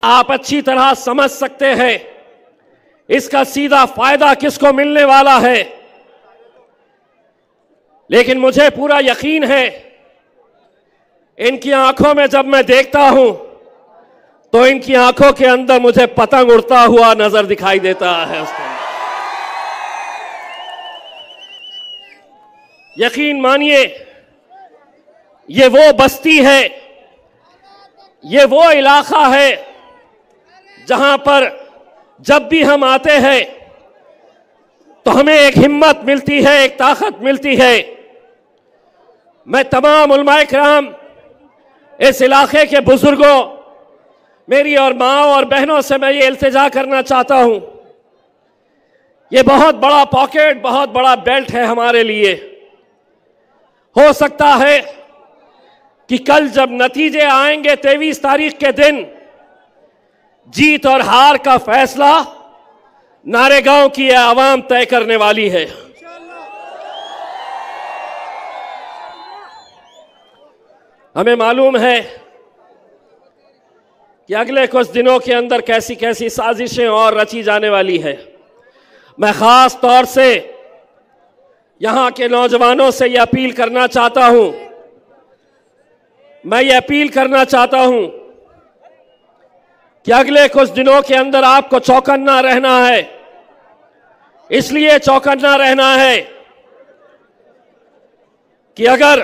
आप अच्छी तरह समझ सकते हैं इसका सीधा फायदा किसको मिलने वाला है। लेकिन मुझे पूरा यकीन है इनकी आंखों में जब मैं देखता हूं तो इनकी आंखों के अंदर मुझे पतंग उड़ता हुआ नजर दिखाई देता है। उसके यकीन मानिए ये वो बस्ती है, ये वो इलाका है जहां पर जब भी हम आते हैं तो हमें एक हिम्मत मिलती है, एक ताकत मिलती है। मैं तमाम उलमाए किराम, इस इलाके के बुजुर्गों, मेरी और माँ और बहनों से मैं ये इल्तिजा करना चाहता हूं, ये बहुत बड़ा पॉकेट, बहुत बड़ा बेल्ट है हमारे लिए। हो सकता है कि कल जब नतीजे आएंगे 23 तारीख के दिन, जीत और हार का फैसला नारेगांव की यह आवाम तय करने वाली है। हमें मालूम है कि अगले कुछ दिनों के अंदर कैसी कैसी साजिशें और रची जाने वाली है। मैं खास तौर से यहां के नौजवानों से यह अपील करना चाहता हूं, मैं ये अपील करना चाहता हूं कि अगले कुछ दिनों के अंदर आपको चौकन्ना रहना है। इसलिए चौकन्ना रहना है कि अगर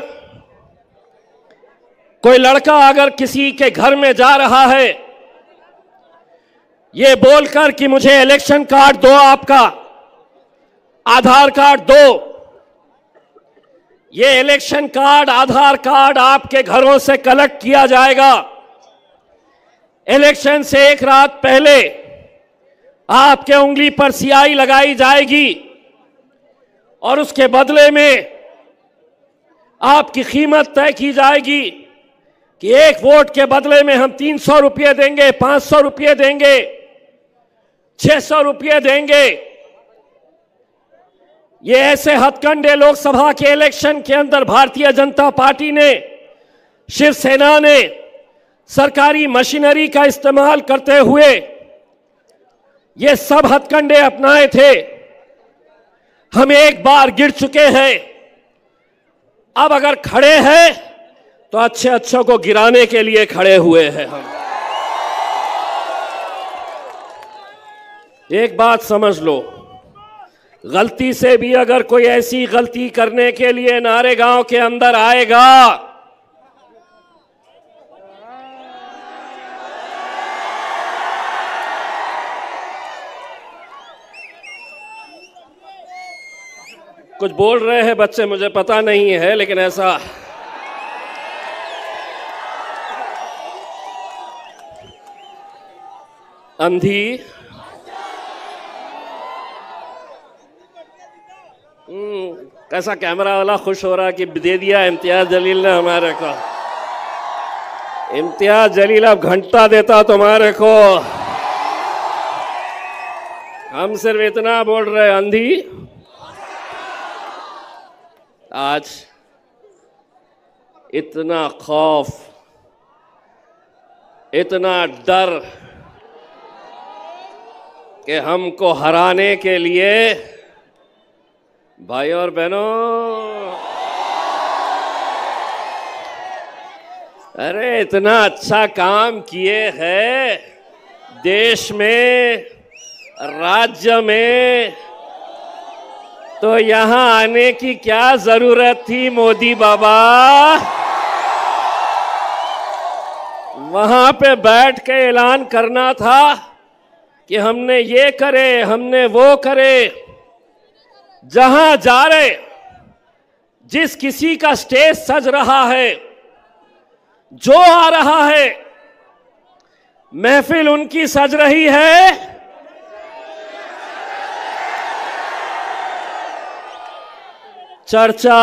कोई लड़का अगर किसी के घर में जा रहा है ये बोलकर कि मुझे इलेक्शन कार्ड दो, आपका आधार कार्ड दो, ये इलेक्शन कार्ड, आधार कार्ड आपके घरों से कलेक्ट किया जाएगा। इलेक्शन से एक रात पहले आपके उंगली पर स्याही लगाई जाएगी और उसके बदले में आपकी कीमत तय की जाएगी कि एक वोट के बदले में हम 300 रुपये देंगे, 500 रुपये देंगे, 600 रुपये देंगे। ये ऐसे हथकंडे लोकसभा के इलेक्शन के अंदर भारतीय जनता पार्टी ने, शिवसेना ने सरकारी मशीनरी का इस्तेमाल करते हुए ये सब हथकंडे अपनाए थे। हम एक बार गिर चुके हैं, अब अगर खड़े हैं तो अच्छे अच्छों को गिराने के लिए खड़े हुए हैं हम। एक बात समझ लो, गलती से भी अगर कोई ऐसी गलती करने के लिए नारेगांव के अंदर आएगा कुछ बोल रहे हैं बच्चे, मुझे पता नहीं है, लेकिन ऐसा अंधी कैसा कैमरा वाला खुश हो रहा कि दे दिया इम्तियाज जलील ने हमारे को। इम्तियाज जलील अब घंटा देता तुम्हारे को। हम सिर्फ इतना बोल रहे, अंधी आज इतना खौफ, इतना डर कि हमको हराने के लिए, भाई और बहनों, अरे इतना अच्छा काम किए हैं देश में, राज्य में, तो यहां आने की क्या जरूरत थी मोदी बाबा। वहां पे बैठ के ऐलान करना था कि हमने ये करे, हमने वो करे। जहां जा रहे, जिस किसी का स्टेज सज रहा है, जो आ रहा है, महफिल उनकी सज रही है, चर्चा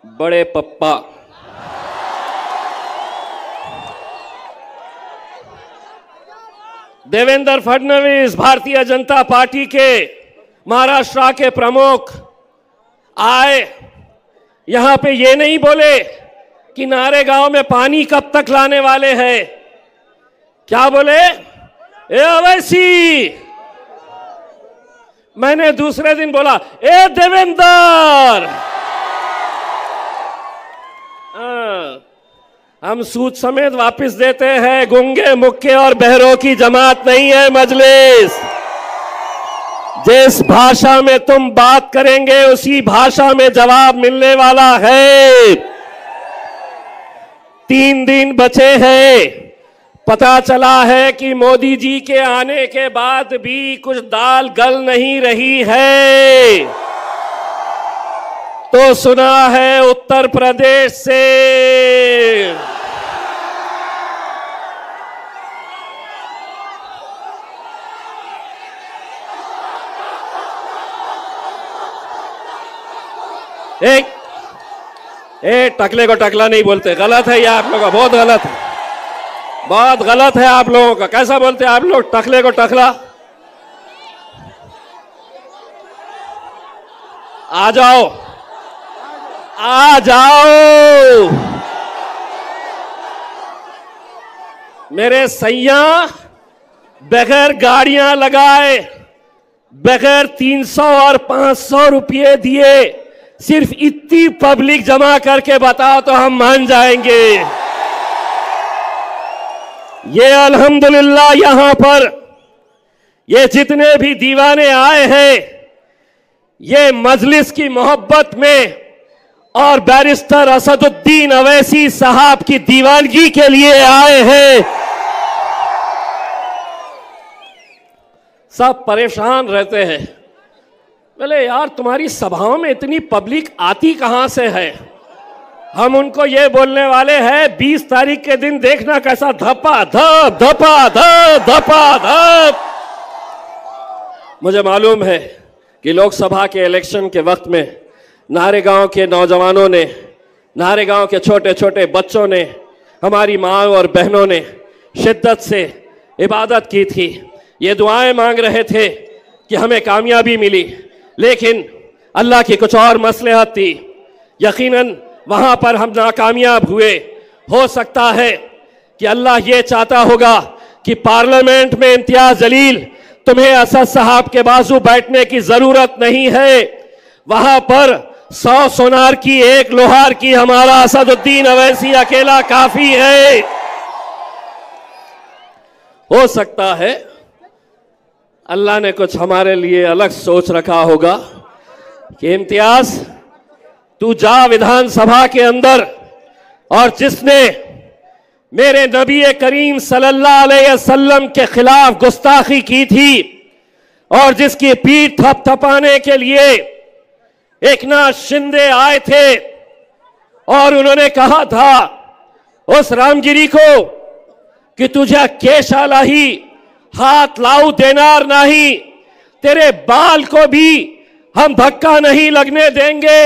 बड़े पप्पा। देवेंद्र फडणवीस भारतीय जनता पार्टी के महाराष्ट्र के प्रमुख आए, यहां पे ये नहीं बोले कि नारेगांव में पानी कब तक लाने वाले हैं। क्या बोले? ए अवैसी। मैंने दूसरे दिन बोला, ए देवेंद्र, हम सूद समेत वापस देते हैं। गूंगे, मुक्के और बहरों की जमात नहीं है मजलिस। जिस भाषा में तुम बात करेंगे उसी भाषा में जवाब मिलने वाला है। 3 दिन बचे हैं। पता चला है कि मोदी जी के आने के बाद भी कुछ दाल गल नहीं रही है। तो सुना है उत्तर प्रदेश से टकले को टकला नहीं बोलते। गलत है ये आप लोगों का, बहुत गलत है, बहुत गलत है आप लोगों का। कैसा बोलते हैं आप लोग टकले को टकला? आ जाओ, आ जाओ मेरे सैया। बगैर गाड़ियां लगाए, बगैर 300 और 500 रुपये दिए, सिर्फ इतनी पब्लिक जमा करके बताओ तो हम मान जाएंगे। ये अल्हम्दुलिल्लाह यहां पर ये जितने भी दीवाने आए हैं, ये मजलिस की मोहब्बत में और बैरिस्टर असदुद्दीन अवैसी साहब की दीवानगी के लिए आए हैं। सब परेशान रहते हैं। बोले यार तुम्हारी सभाओं में इतनी पब्लिक आती कहां से है? हम उनको ये बोलने वाले हैं 20 तारीख के दिन देखना कैसा धपा धप धपा धप धपा धप। मुझे मालूम है कि लोकसभा के इलेक्शन के वक्त में नारेगांव के नौजवानों ने, नारेगांव के छोटे छोटे बच्चों ने, हमारी माँ और बहनों ने शिद्दत से इबादत की थी। ये दुआएं मांग रहे थे कि हमें कामयाबी मिली, लेकिन अल्लाह की कुछ और मसलहत थी। यकीनन वहां पर हम नाकामयाब हुए। हो सकता है कि अल्लाह ये चाहता होगा कि पार्लियामेंट में इम्तियाज जलील, तुम्हें असद साहब के बाजू बैठने की जरूरत नहीं है। वहां पर 100 सोनार की 1 लोहार की हमारा असदुद्दीन अवैसी अकेला काफी है। हो सकता है अल्लाह ने कुछ हमारे लिए अलग सोच रखा होगा कि इम्तियाज तू जा विधानसभा के अंदर, और जिसने मेरे नबी करीम सल्लल्लाहु अलैहि वसल्लम के खिलाफ गुस्ताखी की थी और जिसकी पीठ थपथपाने के लिए एकनाथ शिंदे आए थे और उन्होंने कहा था उस रामगिरी को कि तुझे केशाला ही हाथ लाऊ देनार नहीं, तेरे बाल को भी हम धक्का नहीं लगने देंगे।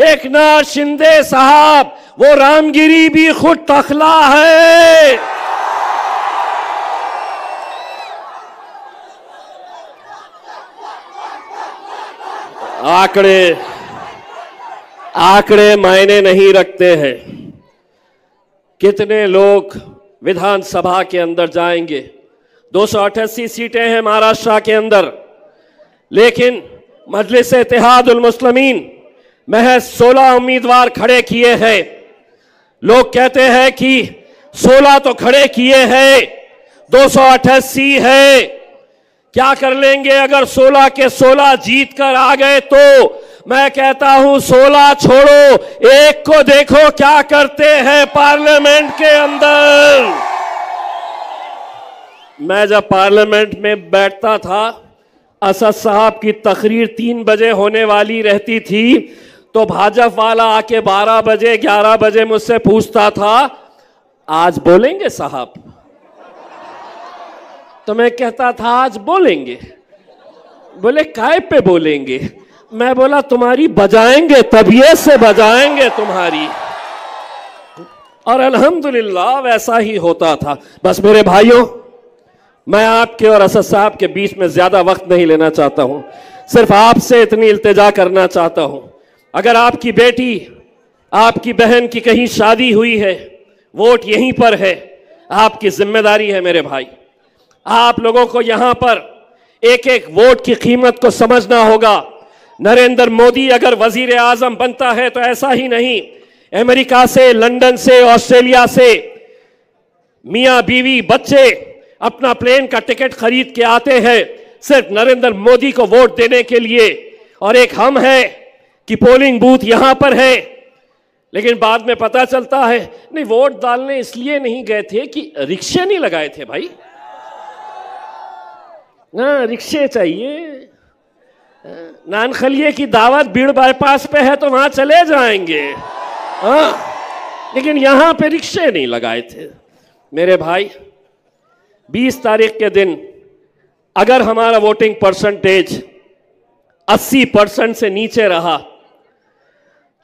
एकनाथ शिंदे साहब वो रामगिरी भी खुद टकला है। आंकड़े मायने नहीं रखते हैं। कितने लोग विधानसभा के अंदर जाएंगे? 288 सीटें हैं महाराष्ट्र के अंदर, लेकिन मजलिस इत्तेहादुल मुस्लिमीन महज 16 उम्मीदवार खड़े किए हैं। लोग कहते हैं कि 16 तो खड़े किए हैं, 288 है। क्या कर लेंगे अगर 16 के 16 जीत कर आ गए? तो मैं कहता हूं 16 छोड़ो, एक को देखो क्या करते हैं पार्लियामेंट के अंदर। मैं जब पार्लियामेंट में बैठता था, असद साहब की तकरीर 3 बजे होने वाली रहती थी, तो भाजपा वाला आके 12 बजे 11 बजे मुझसे पूछता था आज बोलेंगे साहब? तो मैं कहता था आज बोलेंगे। बोले काय पे बोलेंगे? मैं बोला तुम्हारी बजाएंगे, तबीयत से बजाएंगे तुम्हारी। और अल्हम्दुलिल्लाह वैसा ही होता था। बस मेरे भाइयों, मैं आपके और असद साहब के बीच में ज्यादा वक्त नहीं लेना चाहता हूं, सिर्फ आपसे इतनी इल्तिजा करना चाहता हूं। अगर आपकी बेटी आपकी बहन की कहीं शादी हुई है, वोट यहीं पर है। आपकी जिम्मेदारी है मेरे भाई, आप लोगों को यहां पर एक एक वोट की कीमत को समझना होगा। नरेंद्र मोदी अगर वजीर आजम बनता है तो ऐसा ही नहीं, अमेरिका से, लंदन से, ऑस्ट्रेलिया से मियां बीवी बच्चे अपना प्लेन का टिकट खरीद के आते हैं सिर्फ नरेंद्र मोदी को वोट देने के लिए। और एक हम है कि पोलिंग बूथ यहां पर है, लेकिन बाद में पता चलता है नहीं, वोट डालने इसलिए नहीं गए थे कि रिक्शे नहीं लगाए थे भाई, ना रिक्शे चाहिए। नानखलिए की दावत भीड़ बाईपास पे है तो वहां चले जाएंगे, लेकिन यहां पे रिक्शे नहीं लगाए थे। मेरे भाई, 20 तारीख के दिन अगर हमारा वोटिंग परसेंटेज 80% से नीचे रहा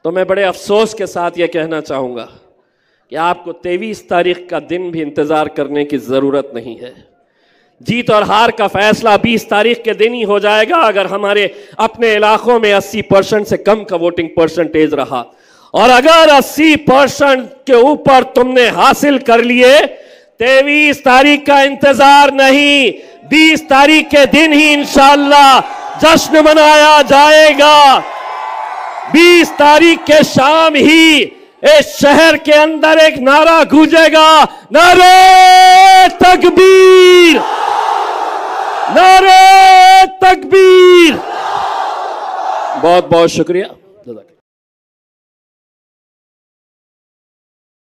तो मैं बड़े अफसोस के साथ यह कहना चाहूंगा कि आपको 23 तारीख का दिन भी इंतजार करने की जरूरत नहीं है। जीत और हार का फैसला 20 तारीख के दिन ही हो जाएगा अगर हमारे अपने इलाकों में 80% से कम का वोटिंग परसेंटेज रहा। और अगर 80% के ऊपर तुमने हासिल कर लिए, 23 तारीख का इंतजार नहीं, 20 तारीख के दिन ही इंशाअल्लाह जश्न मनाया जाएगा। 20 तारीख के शाम ही इस शहर के अंदर एक नारा गूंजेगा, नारे तकबीर, नारे तकबीर। बहुत बहुत शुक्रिया।